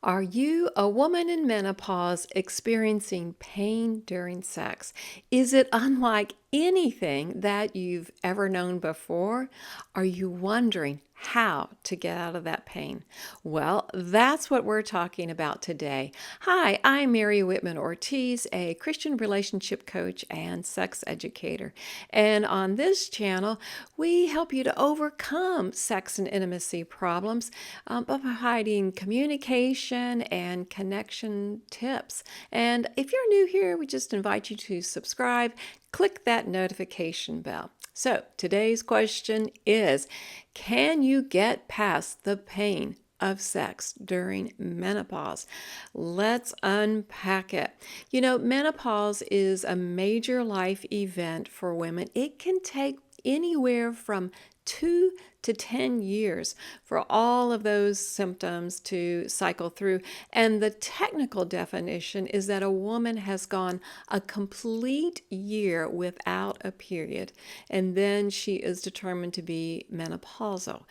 Are you a woman in menopause experiencing pain during sex? Is it unlike anything that you've ever known before? Are you wondering how to get out of that pain? Well, that's what we're talking about today. Hi, I'm Mary Whitman Ortiz, a Christian relationship coach and sex educator. And on this channel, we help you to overcome sex and intimacy problems by providing communication and connection tips. And if you're new here, we just invite you to subscribe, click that notification bell. So today's question is, can you get past the pain of sex during menopause? Let's unpack it. Menopause is a major life event for women. It can take anywhere from 2 to 10 years for all of those symptoms to cycle through. And the technical definition is that a woman has gone a complete year without a period, and then she is determined to be menopausal.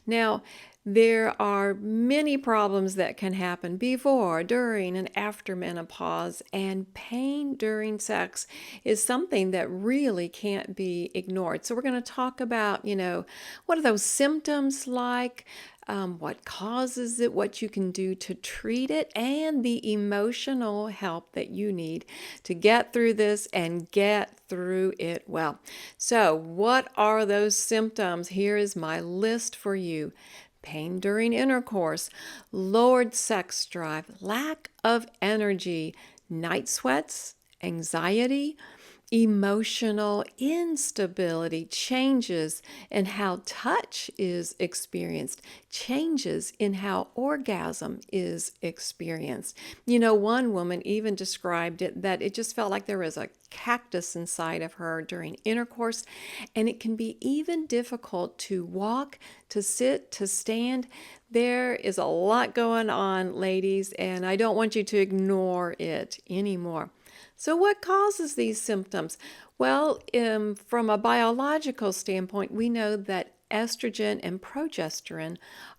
Now, there are many problems that can happen before, during, and after menopause, and pain during sex is something that really can't be ignored. So we're going to talk about, what are those symptoms like, what causes it, what you can do to treat it, and the emotional help that you need to get through this and get through it well. So what are those symptoms? Here is my list for you. Pain during intercourse, lowered sex drive, lack of energy, night sweats, anxiety, emotional instability, changes in how touch is experienced, changes in how orgasm is experienced. One woman even described it that it just felt like there was a cactus inside of her during intercourse, and it can be even difficult to walk, to sit, to stand. There is a lot going on, ladies, and I don't want you to ignore it anymore. So what causes these symptoms? Well, from a biological standpoint, we know that estrogen and progesterone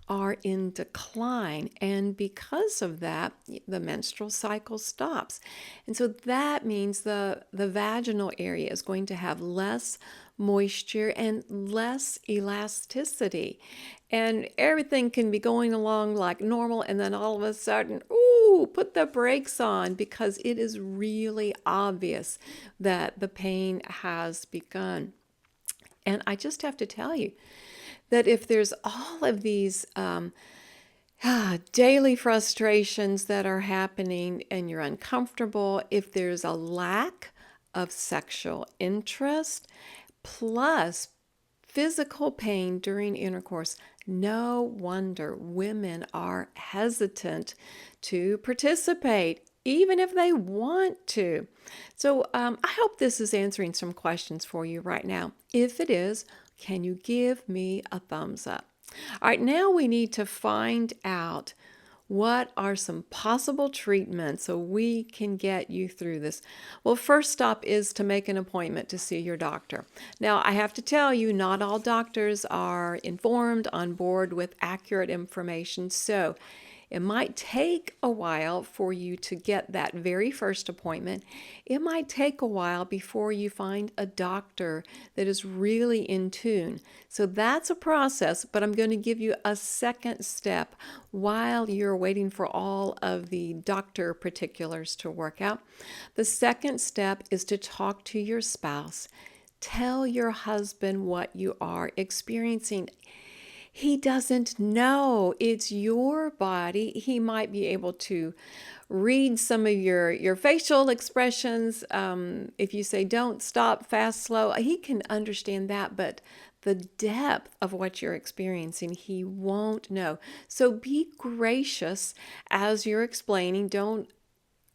are in decline, and because of that, the menstrual cycle stops. And so that means the vaginal area is going to have less moisture and less elasticity. And everything can be going along like normal, and then all of a sudden, put the brakes on, because it is really obvious that the pain has begun. And I just have to tell you that if there's all of these daily frustrations that are happening and you're uncomfortable, if there's a lack of sexual interest, plus physical pain during intercourse, no wonder women are hesitant to participate, even if they want to. So I hope this is answering some questions for you right now. If it is, can you give me a thumbs up? All right, now we need to find out what are some possible treatments so we can get you through this. Well, first stop is to make an appointment to see your doctor. Now, I have to tell you, not all doctors are informed, on board with accurate information, so it might take a while for you to get that very first appointment. It might take a while before you find a doctor that is really in tune. So that's a process, but I'm going to give you a second step while you're waiting for all of the doctor particulars to work out. The second step is to talk to your spouse. Tell your husband what you are experiencing. He doesn't know. It's your body. He might be able to read some of your facial expressions. If you say, don't, stop, fast, slow, he can understand that, but the depth of what you're experiencing, he won't know. So be gracious as you're explaining. Don't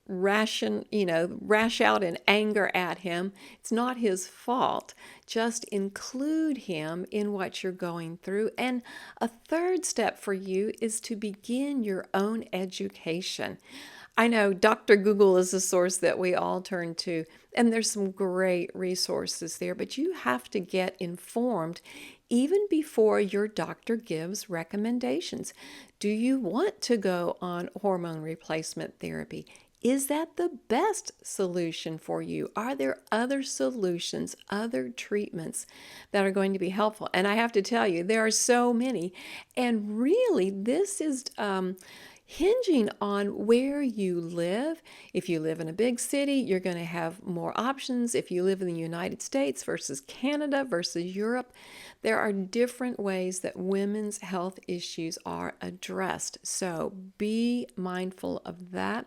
rash out in anger at him. It's not his fault. Just include him in what you're going through. And a third step for you is to begin your own education. I know Dr. Google is a source that we all turn to, and there's some great resources there, but you have to get informed even before your doctor gives recommendations. Do you want to go on hormone replacement therapy? Is that the best solution for you? Are there other solutions, other treatments that are going to be helpful? And I have to tell you, there are so many. And really, this is hinging on where you live. If you live in a big city, you're going to have more options. If you live in the United States versus Canada versus Europe, there are different ways that women's health issues are addressed. So be mindful of that.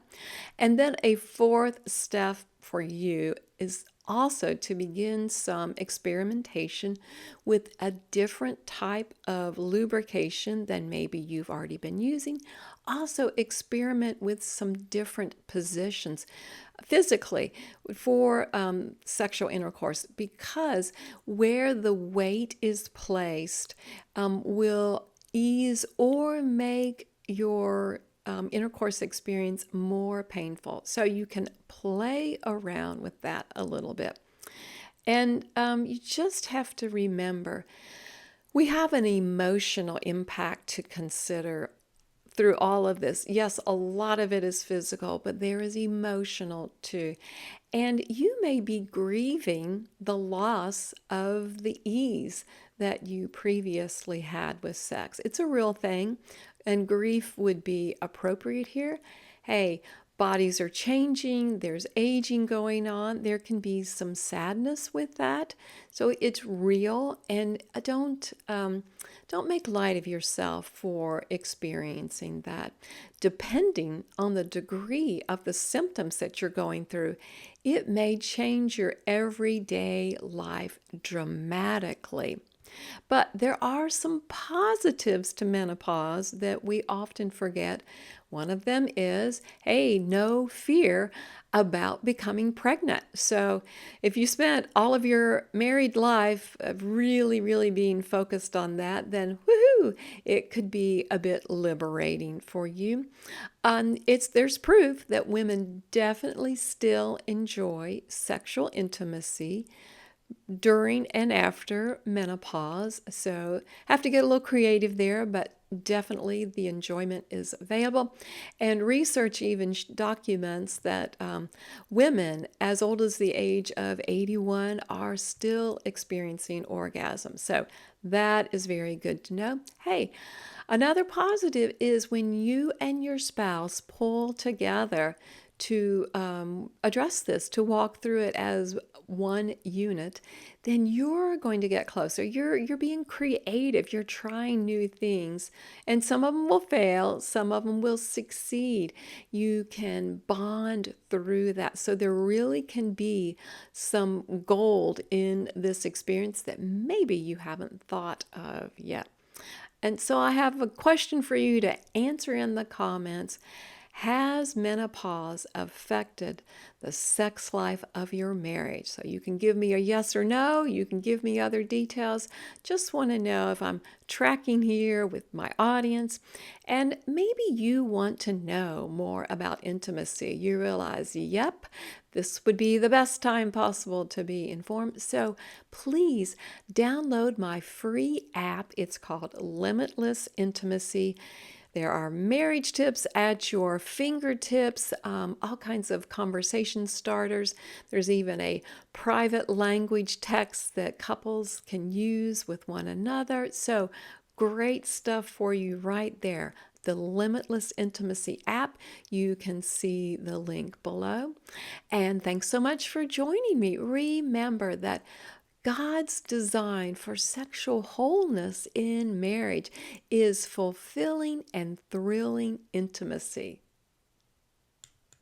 And then a fourth step for you is also to begin some experimentation with a different type of lubrication than maybe you've already been using. Also, experiment with some different positions physically for sexual intercourse, because where the weight is placed will ease or make your intercourse experience more painful. So you can play around with that a little bit. And you just have to remember we have an emotional impact to consider through all of this. Yes, a lot of it is physical, but there is emotional too. And you may be grieving the loss of the ease that you previously had with sex. It's a real thing, and grief would be appropriate here. Hey, bodies are changing, there's aging going on, there can be some sadness with that. So it's real, and don't make light of yourself for experiencing that. Depending on the degree of the symptoms that you're going through, it may change your everyday life dramatically. But there are some positives to menopause that we often forget. One of them is, hey, no fear about becoming pregnant. So if you spent all of your married life really being focused on that, then woohoo, it could be a bit liberating for you. There's proof that women definitely still enjoy sexual intimacy during and after menopause. So have to get a little creative there, but definitely the enjoyment is available. And research even documents that women as old as the age of 81 are still experiencing orgasm. So that is very good to know. Hey, another positive is when you and your spouse pull together to address this, to walk through it as one unit, then you're going to get closer. You're being creative. You're trying new things, and some of them will fail. Some of them will succeed. You can bond through that. So there really can be some gold in this experience that maybe you haven't thought of yet. And so I have a question for you to answer in the comments. Has menopause affected the sex life of your marriage? So you can give me a yes or no. You can give me other details. Just want to know if I'm tracking here with my audience. And maybe you want to know more about intimacy. You realize, yep, this would be the best time possible to be informed. So please download my free app. It's called Limitless Intimacy. There are marriage tips at your fingertips, all kinds of conversation starters. There's even a private language text that couples can use with one another. So great stuff for you right there. The Limitless Intimacy app. You can see the link below. And thanks so much for joining me. Remember that God's design for sexual wholeness in marriage is fulfilling and thrilling intimacy.